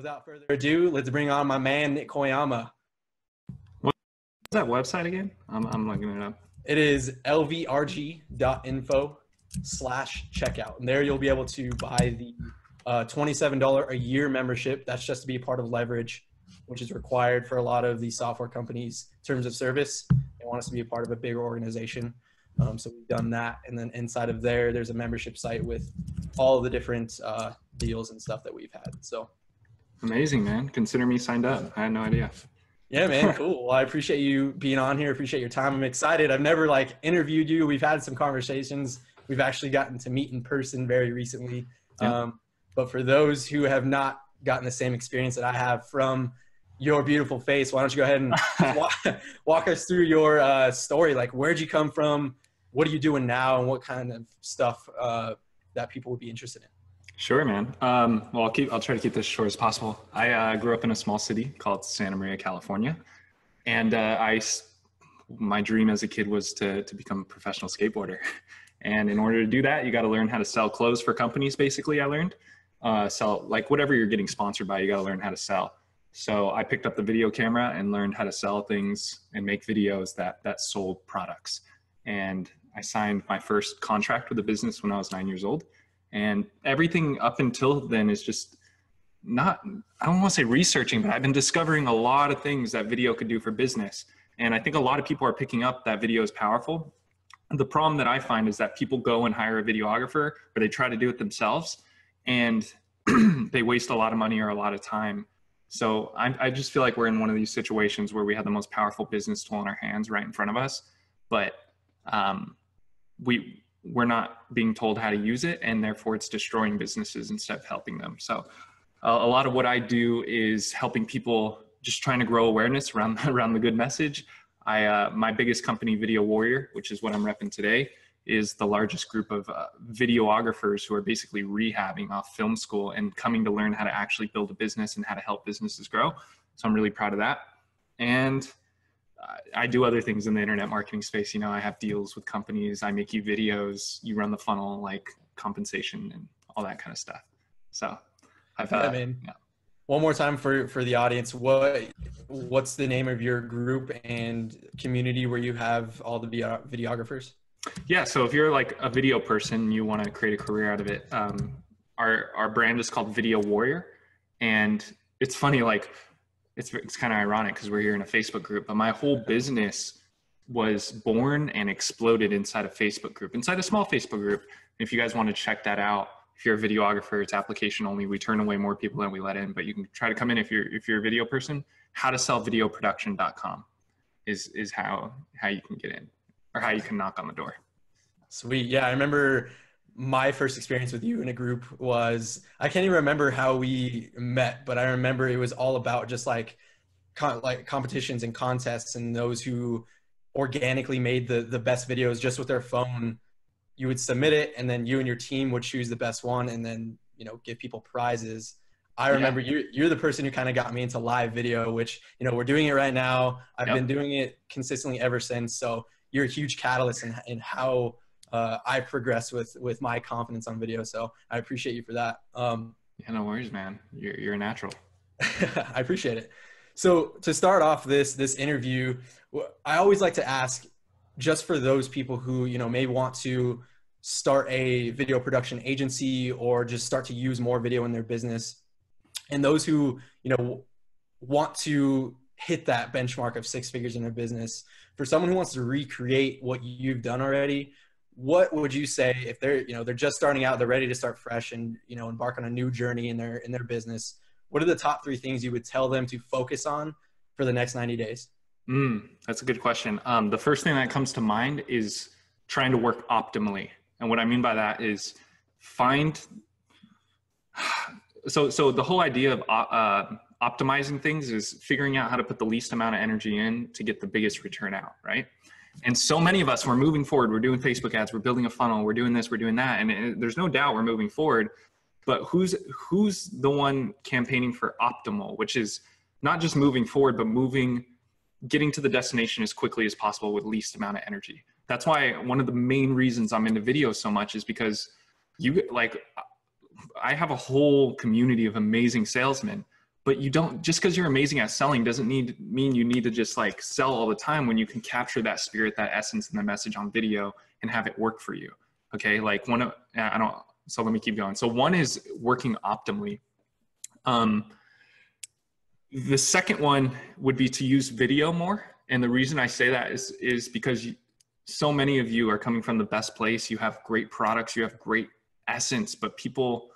without further ado, let's bring on my man, Nik Koyama. What's that website again? I'm looking it up. It is lvrg.info/checkout. And there you'll be able to buy the $27 a year membership. That's just to be a part of Leverage, which is required for a lot of these software companies in terms of service. They want us to be a part of a bigger organization. So we've done that. And then inside of there, there's a membership site with all the different deals and stuff that we've had. So amazing, man. Consider me signed up. I had no idea. Yeah, man. Cool. Well, I appreciate you being on here. Appreciate your time. I'm excited. I've never interviewed you. We've had some conversations. We've actually gotten to meet in person very recently. Yeah. But for those who have not gotten the same experience that I have from your beautiful face, why don't you go ahead and walk us through your story? Like, where'd you come from? What are you doing now? And what kind of stuff that people would be interested in? Sure, man. Well, I'll try to keep this short as possible. I grew up in a small city called Santa Maria, California. And my dream as a kid was to become a professional skateboarder. And in order to do that, you got to learn how to sell clothes for companies, basically, I learned. Sell, like, whatever you're getting sponsored by, you got to learn how to sell. So I picked up the video camera and learned how to sell things and make videos that sold products. And I signed my first contract with a business when I was 9 years old. And everything up until then is just not, I don't want to say researching, but I've been discovering a lot of things that video could do for business. And I think a lot of people are picking up that video is powerful. The problem that I find is that people go and hire a videographer, or they try to do it themselves, and they waste a lot of money or a lot of time. So I just feel like we're in one of these situations where we have the most powerful business tool in our hands right in front of us, but we're not being told how to use it, and therefore it's destroying businesses instead of helping them. So a lot of what I do is helping people, just trying to grow awareness around the good message. My biggest company, Video Warrior, which is what I'm repping today, is the largest group of videographers who are basically rehabbing off film school and coming to learn how to actually build a business and how to help businesses grow. So I'm really proud of that. And I do other things in the internet marketing space. You know, I have deals with companies. I make you videos. You run the funnel, like compensation and all that kind of stuff. So yeah. One more time for the audience. What's the name of your group and community where you have all the videographers? Yeah. So if you're like a video person, you want to create a career out of it. Our brand is called Video Warrior. And it's funny, like, it's kind of ironic because we're here in a Facebook group, but my whole business was born and exploded inside a Facebook group, inside a small Facebook group. If you guys want to check that out, if you're a videographer, it's application only. We turn away more people than we let in, but you can try to come in if you're a video person. howtosellvideoproduction.com is how you can get in, or how you can knock on the door. Sweet. Yeah, I remember my first experience with you in a group was, I can't even remember how we met, but I remember it was all about just like competitions and contests, and those who organically made the best videos just with their phone. You would submit it, and then you and your team would choose the best one, and then, you know, give people prizes. I remember you're the person who kind of got me into live video, which, you know, we're doing it right now. I've been doing it consistently ever since. So you're a huge catalyst in how I progress with my confidence on video. So I appreciate you for that. Yeah, no worries, man. You're a natural. I appreciate it. So to start off this interview, I always like to ask, just for those people who, you know, may want to start a video production agency or just start to use more video in their business, and those who, you know, want to hit that benchmark of 6 figures in their business, for someone who wants to recreate what you've done already, what would you say if they're, you know, they're just starting out, they're ready to start fresh and, you know, embark on a new journey in their business? What are the top 3 things you would tell them to focus on for the next 90 days? That's a good question. The first thing that comes to mind is trying to work optimally. And what I mean by that is so the whole idea of optimizing things is figuring out how to put the least amount of energy in to get the biggest return out, right? And so many of us, we're moving forward, we're doing Facebook ads, we're building a funnel, we're doing this, we're doing that. And there's no doubt we're moving forward, but who's the one campaigning for optimal, which is not just moving forward, but getting to the destination as quickly as possible with least amount of energy. That's why one of the main reasons I'm into video so much is because I have a whole community of amazing salesmen, but you don't, just because you're amazing at selling doesn't mean you need to just like sell all the time, when you can capture that spirit, that essence, and the message on video and have it work for you. Okay. Like so let me keep going. So one is working optimally. The second one would be to use video more. And the reason I say that is because so many of you are coming from the best place. You have great products, you have great essence, but people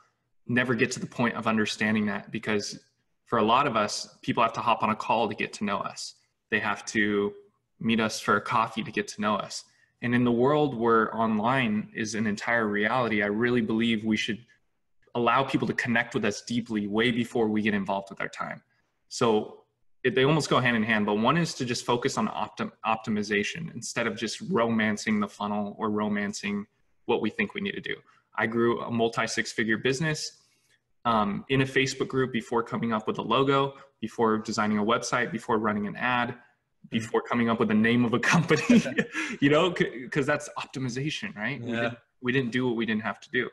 never get to the point of understanding that, because for a lot of us, people have to hop on a call to get to know us. They have to meet us for a coffee to get to know us. And in the world where online is an entire reality, I really believe we should allow people to connect with us deeply way before we get involved with our time. So they almost go hand in hand, but one is to just focus on optimization instead of just romancing the funnel or romancing what we think we need to do. I grew a multi-six-figure business in a Facebook group before coming up with a logo, before designing a website, before running an ad, before coming up with the name of a company, you know, because that's optimization, right? Yeah. We didn't do what we didn't have to do.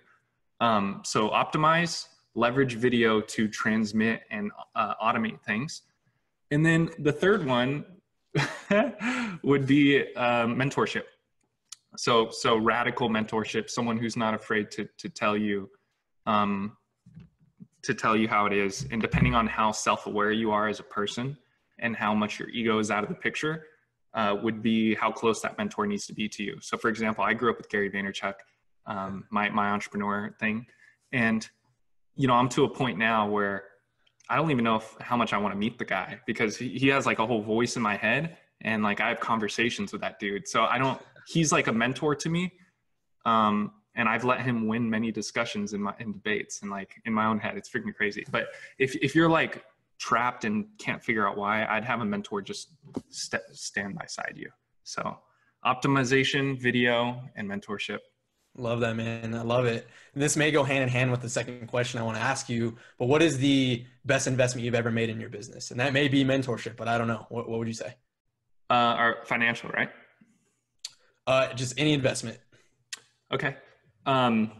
So optimize, leverage video to transmit and automate things. And then the third one would be mentorship. So radical mentorship, someone who's not afraid to tell you how it is. And depending on how self-aware you are as a person and how much your ego is out of the picture, would be how close that mentor needs to be to you. So for example, I grew up with Gary Vaynerchuk, my entrepreneur thing. And, you know, I'm to a point now where I don't even know how much I want to meet the guy, because he has like a whole voice in my head, and like I have conversations with that dude. So he's like a mentor to me. And I've let him win many discussions in debates, and like in my own head, it's freaking crazy. But if you're like trapped and can't figure out why, I'd have a mentor just stand beside you. So optimization, video, and mentorship. Love that, man. I love it. And this may go hand in hand with the second question I want to ask you, but what is the best investment you've ever made in your business? And that may be mentorship, but I don't know. What would you say? Our financial, right? Just any investment. Okay. You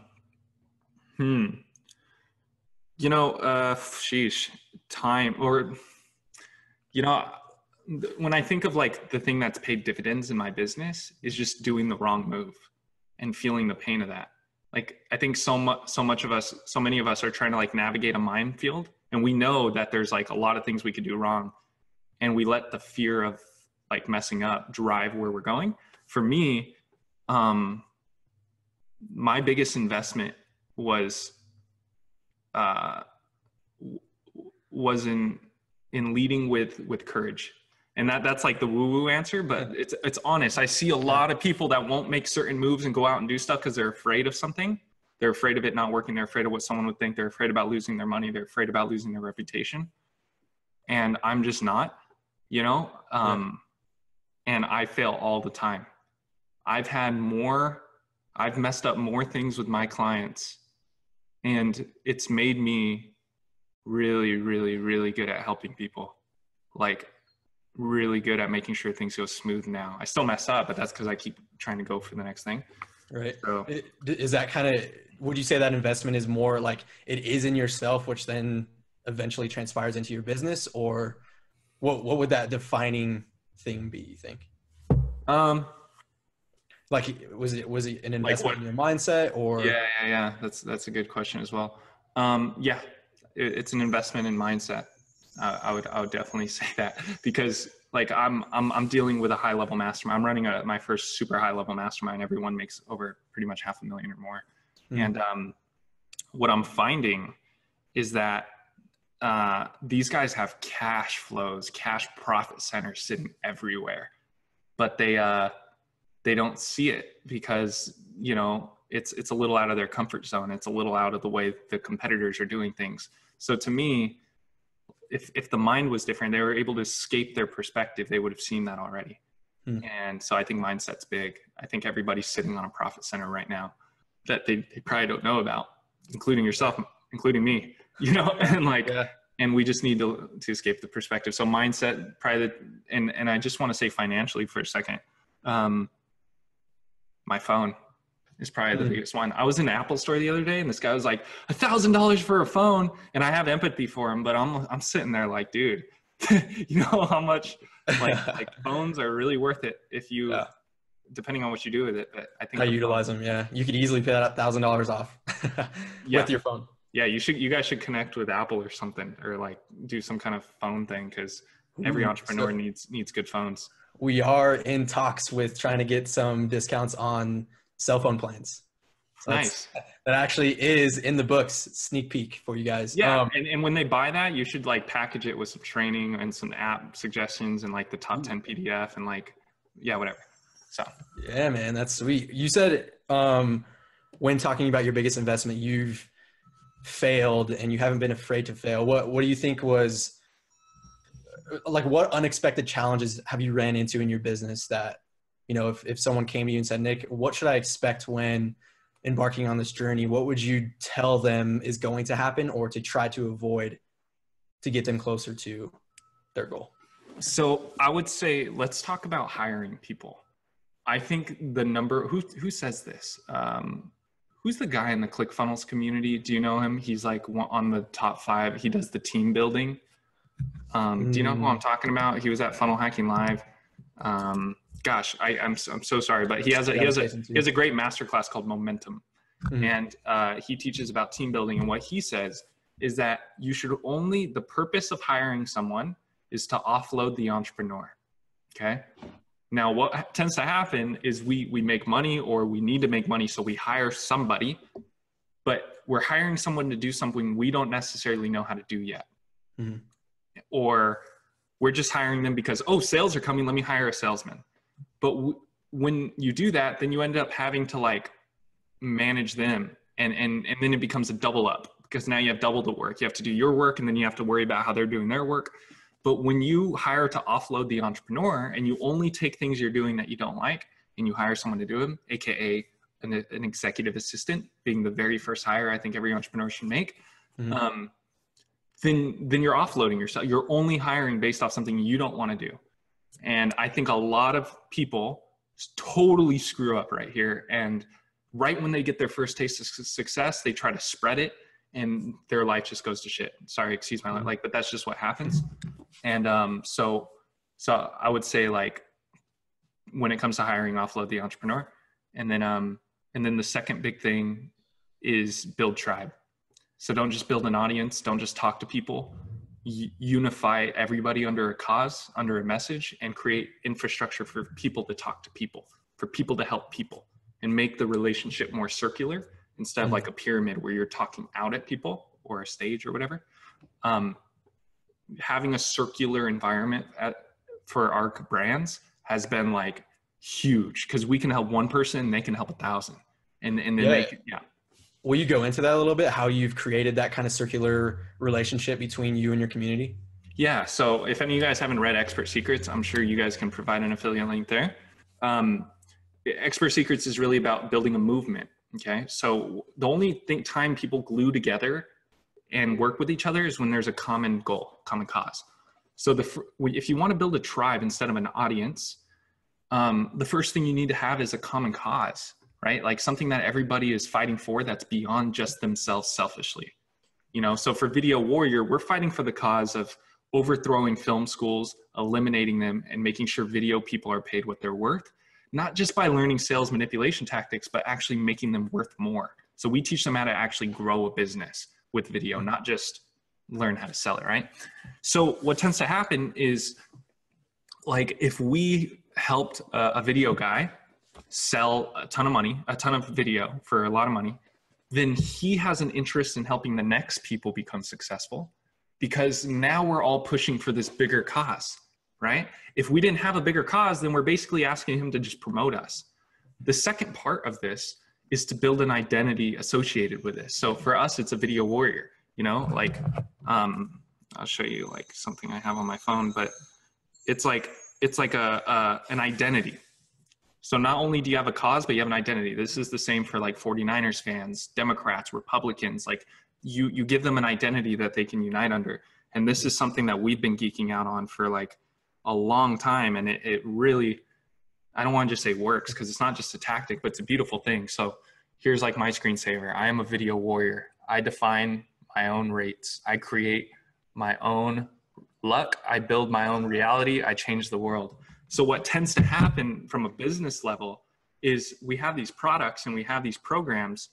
know, sheesh, time, or, you know, when I think of like the thing that's paid dividends in my business is just doing the wrong move and feeling the pain of that. Like, I think so many of us are trying to like navigate a minefield, and we know that there's like a lot of things we could do wrong, and we let the fear of like messing up drive where we're going. For me, my biggest investment was in leading with courage. And that's like the woo-woo answer, but it's honest. I see a lot of people that won't make certain moves and go out and do stuff because they're afraid of something. They're afraid of it not working. They're afraid of what someone would think. They're afraid about losing their money. They're afraid about losing their reputation. And I'm just not, you know? And I fail all the time. I've messed up more things with my clients, and it's made me really, really, really good at helping people. Like, really good at making sure things go smooth now. I still mess up, but that's because I keep trying to go for the next thing. Right. So, is that kind of, would you say that investment is more like it is in yourself, which then eventually transpires into your business, or what would that defining thing be, you think? Like, was it an investment in your mindset, or? Yeah. That's a good question as well. Yeah, it's an investment in mindset. I would definitely say that, because like I'm dealing with a high level mastermind. I'm running my first super high level mastermind. Everyone makes over pretty much $500,000 or more. And what I'm finding is that these guys have cash flows, cash profit centers sitting everywhere, but they don't see it because, you know, it's a little out of their comfort zone. It's a little out of the way the competitors are doing things. So to me, if the mind was different, they were able to escape their perspective, they would have seen that already. And so I think mindset's big. I think everybody's sitting on a profit center right now that they probably don't know about, including yourself, including me, you know, and like, and we just need to escape the perspective. So mindset, probably, and I just want to say financially for a second, my phone. is probably the biggest one. I was in the Apple store the other day and this guy was like $1,000 for a phone, and I have empathy for him, but I'm sitting there like, dude, you know how much like phones are really worth it if you depending on what you do with it. But I think I utilize them. Yeah, you could easily pay that $1,000 off with your phone. Yeah, you guys should connect with Apple or something, or like do some kind of phone thing, because every entrepreneur needs good phones. We are in talks with trying to get some discounts on cell phone plans. So nice. That actually is in the books. Sneak peek for you guys. Yeah, and when they buy that, you should like package it with some training and some app suggestions and like the top 10 PDF and like, yeah, whatever. So yeah, man, that's sweet. You said when talking about your biggest investment, you've failed and you haven't been afraid to fail. What do you think was like, what unexpected challenges have you ran into in your business that, you know, if someone came to you and said, Nick, what should I expect when embarking on this journey? What would you tell them is going to happen or to try to avoid to get them closer to their goal? So I would say, let's talk about hiring people. I think the number, who says this? Who's the guy in the ClickFunnels community? Do you know him? He's like on the top 5. He does the team building. Do you know who I'm talking about? He was at Funnel Hacking Live. Gosh, I'm so sorry, but he has a great masterclass called Momentum, and he teaches about team building. And what he says is that the purpose of hiring someone is to offload the entrepreneur. Okay. Now, what tends to happen is we make money, or we need to make money, so we hire somebody, but we're hiring someone to do something we don't necessarily know how to do yet. Or we're just hiring them because, oh, sales are coming, let me hire a salesman. But when you do that, then you end up having to like manage them, and then it becomes a double up, because now you have double the work. You have to do your work, and then you have to worry about how they're doing their work. But when you hire to offload the entrepreneur, and you only take things you're doing that you don't like, and you hire someone to do them, AKA an executive assistant, being the very first hire I think every entrepreneur should make, then you're offloading yourself. You're only hiring based off something you don't want to do. And I think a lot of people totally screw up right here. And right when they get their first taste of success, they try to spread it, and their life just goes to shit. Sorry, excuse my life, but that's just what happens. And so I would say, like, when it comes to hiring, offload the entrepreneur. And then the second big thing is build tribe. So don't just build an audience. Don't just talk to people. Unify everybody under a cause, under a message, and create infrastructure for people to talk to people, for people to help people, and make the relationship more circular instead of like a pyramid where you're talking out at people, or a stage or whatever. Having a circular environment for our brands has been like huge, because we can help one person and they can help 1,000. And then Will you go into that a little bit, how you've created that kind of circular relationship between you and your community? Yeah. So if any of you guys haven't read Expert Secrets, I'm sure you guys can provide an affiliate link there. Expert Secrets is really about building a movement. Okay. So the only time people glue together and work with each other is when there's a common goal, common cause. So if you want to build a tribe instead of an audience, the first thing you need to have is a common cause, right? Like something that everybody is fighting for that's beyond just themselves selfishly. You know, so for Video Warrior, we're fighting for the cause of overthrowing film schools, eliminating them, and making sure video people are paid what they're worth, not just by learning sales manipulation tactics, but actually making them worth more. So we teach them how to actually grow a business with video, not just learn how to sell it, right? So what tends to happen is, like, if we helped a video guy sell a ton of video for a lot of money, then he has an interest in helping the next people become successful, because now we're all pushing for this bigger cause, right? If we didn't have a bigger cause, then we're basically asking him to just promote us. The second part of this is to build an identity associated with this. So for us, it's a Video Warrior, you know, like, I'll show you like something I have on my phone, but it's like an identity. So not only do you have a cause, but you have an identity. This is the same for like 49ers fans, Democrats, Republicans. Like you give them an identity that they can unite under. And this is something that we've been geeking out on for like a long time. And it really, I don't want to just say works, because it's not just a tactic, but it's a beautiful thing. So here's like my screensaver. I am a video warrior. I define my own rates. I create my own luck. I build my own reality. I change the world. So what tends to happen from a business level is we have these products and we have these programs,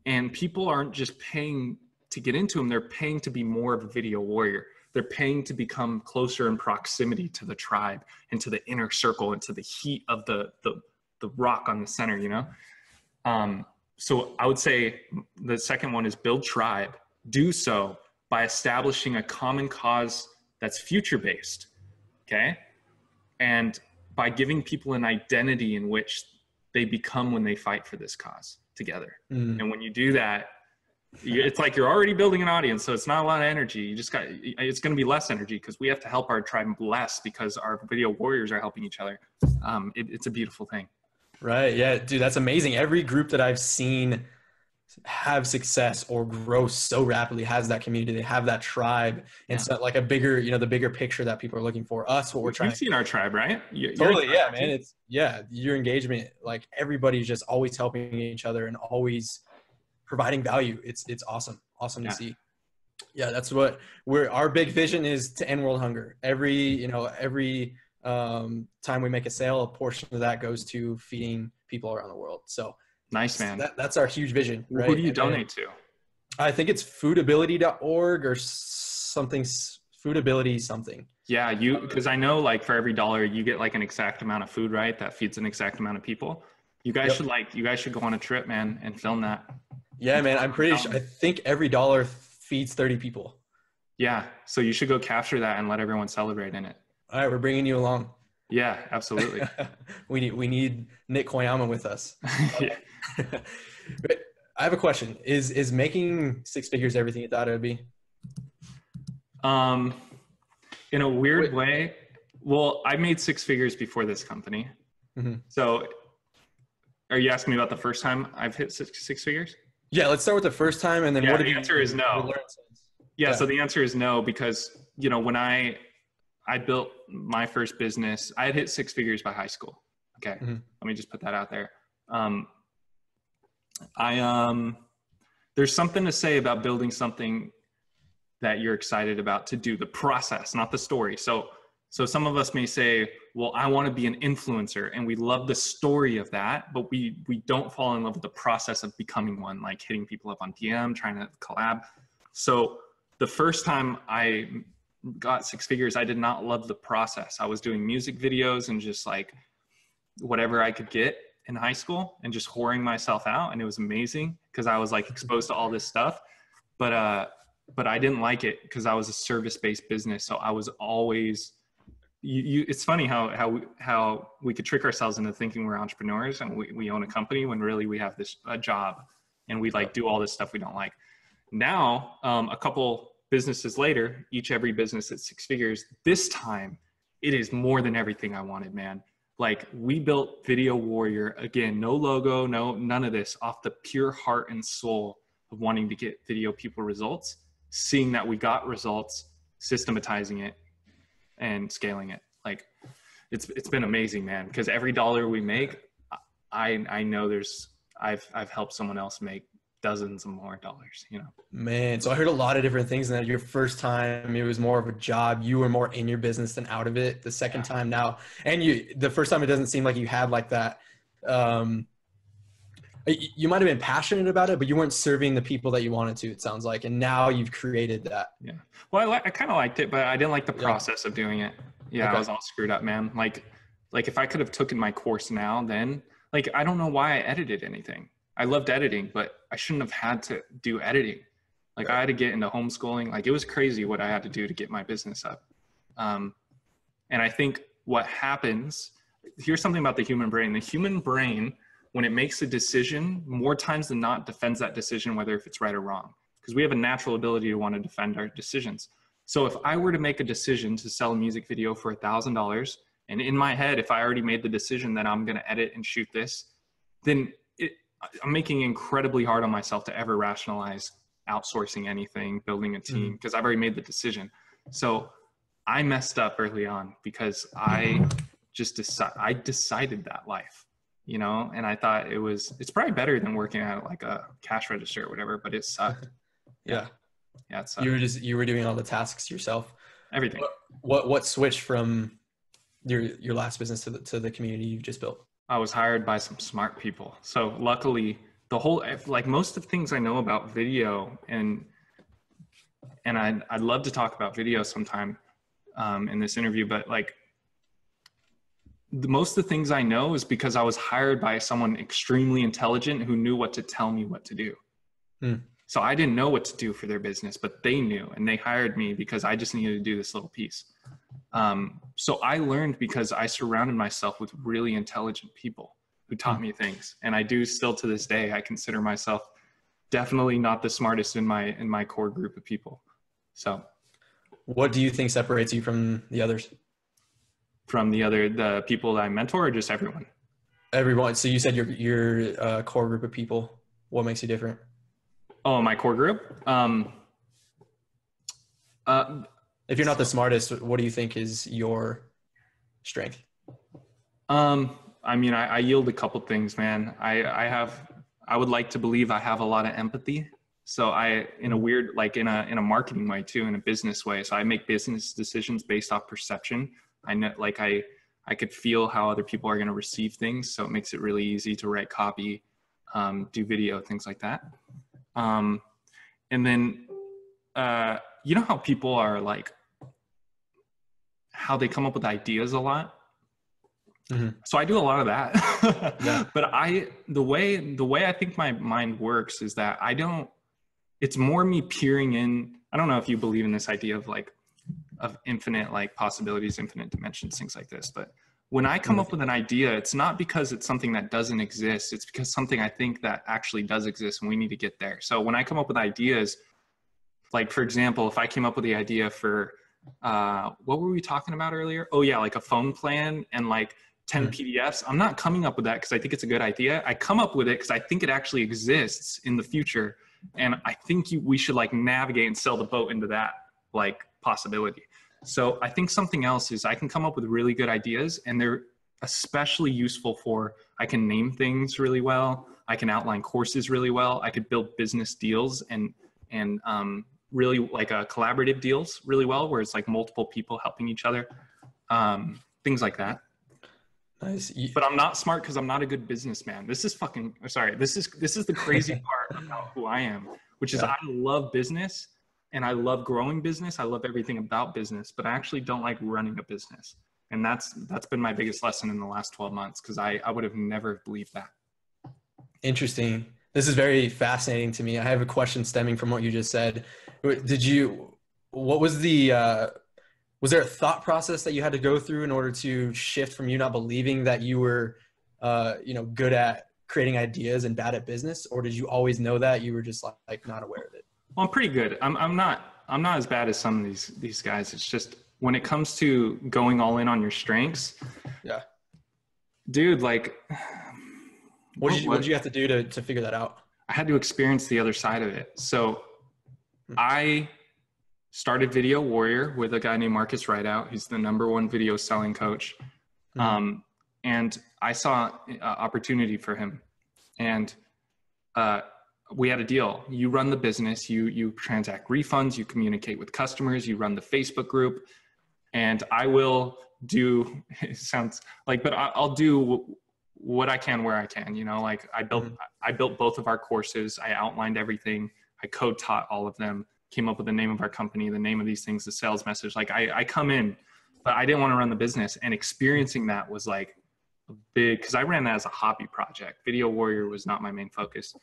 and people aren't just paying to get into them. They're paying to be more of a video warrior. They're paying to become closer in proximity to the tribe and to the inner circle and to the heat of the rock on the center, you know? So I would say the second one is build tribe. Do so by establishing a common cause that's future-based, okay? And by giving people an identity in which they become when they fight for this cause together. And when you do that, it's like you're already building an audience, so it's not a lot of energy. You just got, it's going to be less energy because we have to help our tribe less because our video warriors are helping each other. It's a beautiful thing. Right. Yeah, dude, that's amazing. Every group that I've seen have success or grow so rapidly has that community. They have that tribe. And so like a bigger, you know, the bigger picture that people are looking for. Us, what we're trying. You've seen our tribe, right? Totally. Yeah, man. It's your engagement, like everybody's just always helping each other and always providing value. It's awesome. Awesome to see. Yeah, that's what our big vision is, to end world hunger. Every time we make a sale, a portion of that goes to feeding people around the world. So nice, man. That's our huge vision. Right? Who do you donate to? I think it's foodability.org or something, foodability something. Yeah, because I know like for every dollar you get like an exact amount of food, right? That feeds an exact amount of people. You guys should go on a trip, man, and film that. Yeah, man. I'm pretty sure. I think every dollar feeds 30 people. Yeah. So you should go capture that and let everyone celebrate in it. All right. We're bringing you along. Yeah, absolutely. we need Nik Koyama with us. Yeah. But I have a question. Is making six figures everything you thought it would be? In a weird way. Well, I made six figures before this company. So are you asking me about the first time I've hit six figures? Yeah, let's start with the first time, and then what did the answer is no. Yeah, so the answer is no, because you know when I built my first business, I had hit six figures by high school. Okay, let me just put that out there. There's something to say about building something that you're excited about, to do the process, not the story. So some of us may say, well, I want to be an influencer, and we love the story of that, but we don't fall in love with the process of becoming one, like hitting people up on DM, trying to collab. So the first time I got six figures, I did not love the process. I was doing music videos and just like whatever I could get in high school and just whoring myself out. And it was amazing because I was like exposed to all this stuff. But I didn't like it because I was a service-based business. So I was always, it's funny how we could trick ourselves into thinking we're entrepreneurs and we own a company when really we have a job and we like do all this stuff we don't like. Now, a couple businesses later, every business at six figures, this time it is more than everything I wanted, man. Like we built Video Warrior, again, no logo, none of this, off the pure heart and soul of wanting to get video people results, seeing that we got results, systematizing it and scaling it. Like it's been amazing, man, because every dollar we make, I know I've helped someone else make dozens of more dollars, you know. Man, so I heard a lot of different things. And that your first time, it was more of a job. You were more in your business than out of it. The second time now, and the first time, it doesn't seem like you had like that. You might've been passionate about it, but you weren't serving the people that you wanted to, it sounds like. And now you've created that. Yeah. Well, I kind of liked it, but I didn't like the process of doing it. Yeah. Okay. I was all screwed up, man. Like if I could have taken my course now, then like, I don't know why I edited anything. I loved editing, but I shouldn't have had to do editing. Like I had to get into homeschooling. Like it was crazy what I had to do to get my business up. And I think what happens, here's something about the human brain. The human brain, when it makes a decision, more times than not defends that decision, whether if it's right or wrong, because we have a natural ability to want to defend our decisions. So if I were to make a decision to sell a music video for $1,000, and in my head, if I already made the decision that I'm going to edit and shoot this, then I'm making incredibly hard on myself to ever rationalize outsourcing anything, building a team, because I've already made the decision. So I messed up early on because I I decided that life, you know, and I thought it's probably better than working at like a cash register or whatever, but it sucked. Yeah. Yeah, it sucked. You were doing all the tasks yourself. Everything. What switched from your last business to the community you've just built? I was hired by some smart people. So luckily like most of the things I know about video, and I'd love to talk about video sometime in this interview, but like most of the things I know is because I was hired by someone extremely intelligent who knew what to tell me what to do. So I didn't know what to do for their business, but they knew, and they hired me because I just needed to do this little piece. So I learned because I surrounded myself with really intelligent people who taught me things. And I do still to this day. I consider myself definitely not the smartest in my core group of people. So what do you think separates you from the others? From the people that I mentor, or just everyone? Everyone. So you said your core group of people. What makes you different? Oh, my core group? If you're not the smartest, what do you think is your strength? I mean, I yield a couple things, man. I would like to believe I have a lot of empathy. So in a weird, like in a marketing way too, in a business way. So I make business decisions based off perception. I know, like I could feel how other people are going to receive things. So it makes it really easy to write copy, do video, things like that. And then, you know how people are like, how they come up with ideas a lot. So I do a lot of that. Yeah. But the way I think my mind works is that it's more me peering in. I don't know if you believe in this idea of infinite like possibilities, infinite dimensions, things like this. But when I come up with an idea, it's not because it's something that doesn't exist. It's because something I think that actually does exist and we need to get there. So when I come up with ideas, like for example, if I came up with the idea for, what were we talking about earlier? Oh yeah, like a phone plan and like 10 PDFs. I'm not coming up with that because I think it's a good idea. I come up with it because I think it actually exists in the future. And I think we should like navigate and sail the boat into that like possibility. So I think something else is I can come up with really good ideas, and they're especially useful for, I can name things really well. I can outline courses really well. I could build business deals and really like collaborative deals really well, where it's like multiple people helping each other, things like that. Nice. But I'm not smart because I'm not a good businessman. This is the crazy part about who I am, which is I love business and I love growing business. I love everything about business, but I actually don't like running a business. And that's been my biggest lesson in the last 12 months, because I would have never believed that. Interesting. This is very fascinating to me. I have a question stemming from what you just said. Was there a thought process that you had to go through in order to shift from you not believing that you were, good at creating ideas and bad at business? Or did you always know that you were just like not aware of it? Well, I'm pretty good. I'm not as bad as some of these guys. It's just when it comes to going all in on your strengths. Yeah. Dude, like, what did you have to do to figure that out? I had to experience the other side of it. So I started Video Warrior with a guy named Marcus Rideout. He's the #1 video selling coach. And I saw opportunity for him. And we had a deal. You run the business, you transact refunds, you communicate with customers, you run the Facebook group, and I will do, it sounds like, but I'll do what I can where I can, like I built both of our courses. I outlined everything. I code taught all of them, came up with the name of our company, the name of these things, the sales message. Like I come in, but I didn't want to run the business, and experiencing that was like a big, cause I ran that as a hobby project. Video Warrior was not my main focus.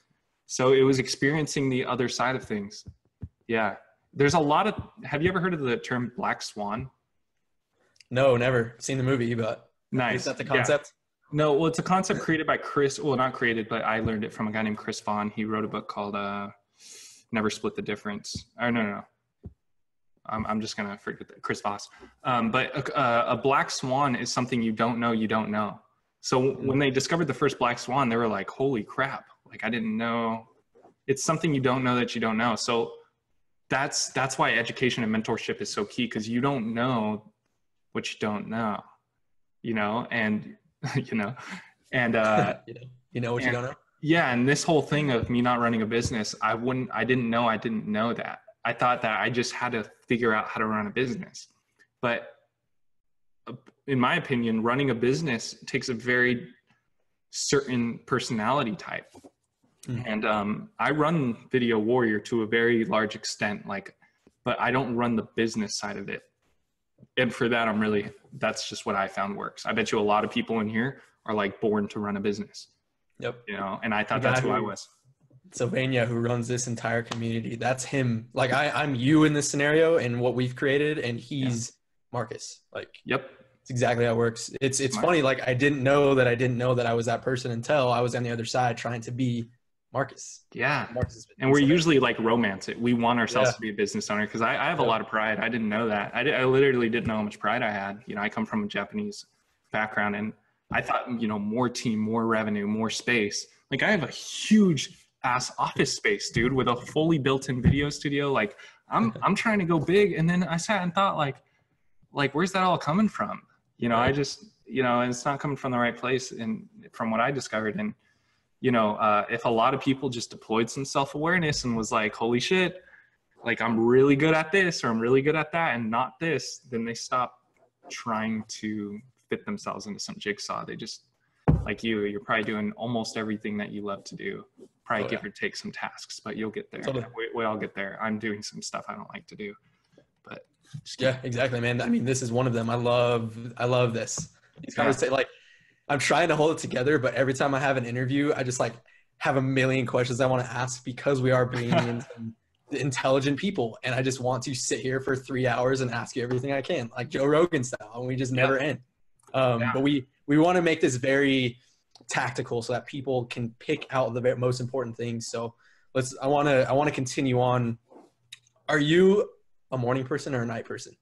So it was experiencing the other side of things. Yeah. There's a lot of, have you ever heard of the term Black Swan? No, never seen the movie, but nice. Is that the concept? Yeah. No, well, it's a concept created by not created, but I learned it from a guy named Chris Vaughn. He wrote a book called Never Split the Difference. Or no. I'm just going to forget that. Chris Voss. But a black swan is something you don't know. So when they discovered the first black swan, they were like, holy crap. Like, I didn't know. It's something you don't know that you don't know. So that's why education and mentorship is so key, because you don't know what you don't know. and, you know, and, you know what you and don't know. yeah. And this whole thing of me not running a business, I didn't know that. I thought that I just had to figure out how to run a business. But in my opinion, running a business takes a very certain personality type. And I run Video Warrior to a very large extent, but I don't run the business side of it. And for that, that's just what I found works. I bet you a lot of people in here are like born to run a business. Yep. And I thought that's who I was. Sylvania, who runs this entire community, that's him. Like I'm you in this scenario and what we've created, and he's Marcus. Like, yep. It's exactly how it works. It's funny. Like I didn't know that I was that person until I was on the other side trying to be Marcus. Yeah. And we're usually like romance it. We want ourselves to be a business owner, because I have a lot of pride. I didn't know that. I literally didn't know how much pride I had. I come from a Japanese background, and I thought, more team, more revenue, more space. Like I have a huge ass office space, dude, with a fully built-in video studio. Like I'm trying to go big. And then I sat and thought like, where's that all coming from? I just, and it's not coming from the right place. And from what I discovered, and, if a lot of people just deployed some self-awareness and was like, holy shit, like I'm really good at this, or I'm really good at that, and not this, then they stop trying to fit themselves into some jigsaw. They just, like you're probably doing almost everything that you love to do, probably give or take some tasks, but you'll get there. Totally. We all get there. I'm doing some stuff I don't like to do, but yeah, exactly, man. I mean, this is one of them. I love this. These conversations, like I'm trying to hold it together, but every time I have an interview, I just like have a million questions I want to ask, because we are bringing in some intelligent people, and I just want to sit here for 3 hours and ask you everything I can, like Joe Rogan style, and we just never end. But we want to make this very tactical so that people can pick out the most important things. So I want to continue on. Are you a morning person or a night person?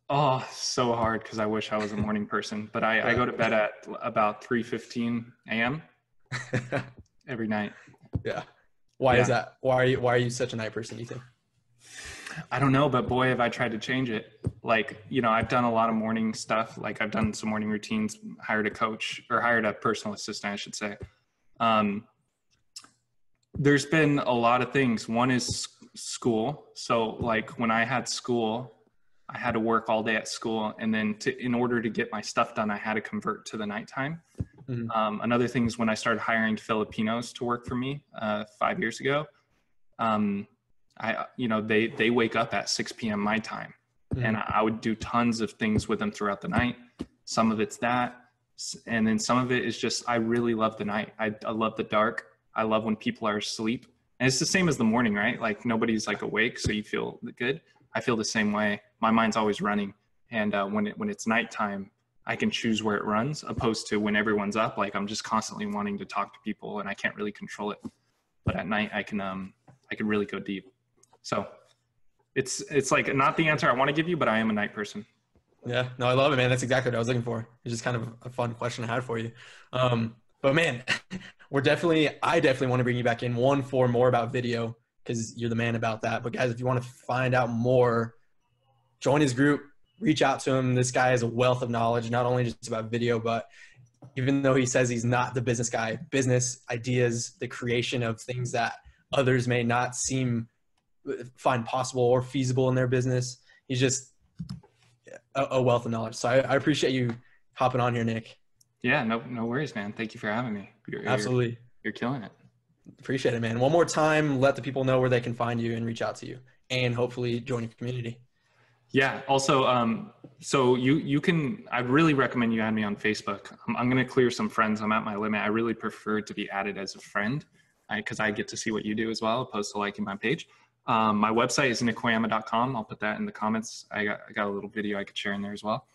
Oh, so hard, because I wish I was a morning person, but I go to bed at about 3:15 a.m. every night. Yeah. Why is that? Why are you such a night person, you think? I don't know, but boy, have I tried to change it. Like, I've done a lot of morning stuff. Like I've done some morning routines, hired a personal assistant, I should say. There's been a lot of things. One is school. So like when I had school, I had to work all day at school. And then in order to get my stuff done, I had to convert to the nighttime. Mm-hmm. Another thing is when I started hiring Filipinos to work for me 5 years ago, they wake up at 6 p.m. my time. Mm-hmm. And I would do tons of things with them throughout the night. Some of it's that. And then some of it is just, I really love the night. I love the dark. I love when people are asleep. And it's the same as the morning, right? Like nobody's like awake, so you feel good. I feel the same way. My mind's always running. And when it's nighttime, I can choose where it runs, opposed to when everyone's up. Like I'm just constantly wanting to talk to people, and I can't really control it. But at night, I can really go deep. So it's like not the answer I want to give you, but I am a night person. Yeah, no, I love it, man. That's exactly what I was looking for. It's just kind of a fun question I had for you. But man, I definitely want to bring you back in for more about video, because you're the man about that. But guys, if you want to find out more, join his group, reach out to him. This guy is a wealth of knowledge, not only just about video, but even though he says he's not the business guy, business ideas, the creation of things that others may not find possible or feasible in their business. He's just a wealth of knowledge. So I appreciate you hopping on here, Nick. Yeah, no worries, man. Thank you for having me. Absolutely. You're killing it. Appreciate it, man. One more time, let the people know where they can find you and reach out to you, and hopefully join your community. Yeah. Also, so you can, I really recommend you add me on Facebook. I'm going to clear some friends. I'm at my limit. I really prefer to be added as a friend, because I get to see what you do as well, opposed to liking my page. My website is nikkoyama.com. I'll put that in the comments. I got a little video I could share in there as well.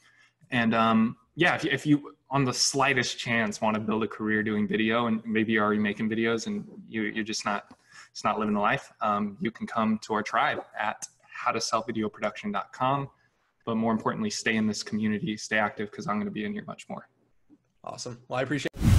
And yeah, if you on the slightest chance want to build a career doing video, and maybe you're already making videos and you're just not living the life, you can come to our tribe at howtosellvideoproduction.com. But more importantly, stay in this community, stay active, because I'm going to be in here much more. Awesome. Well, I appreciate it.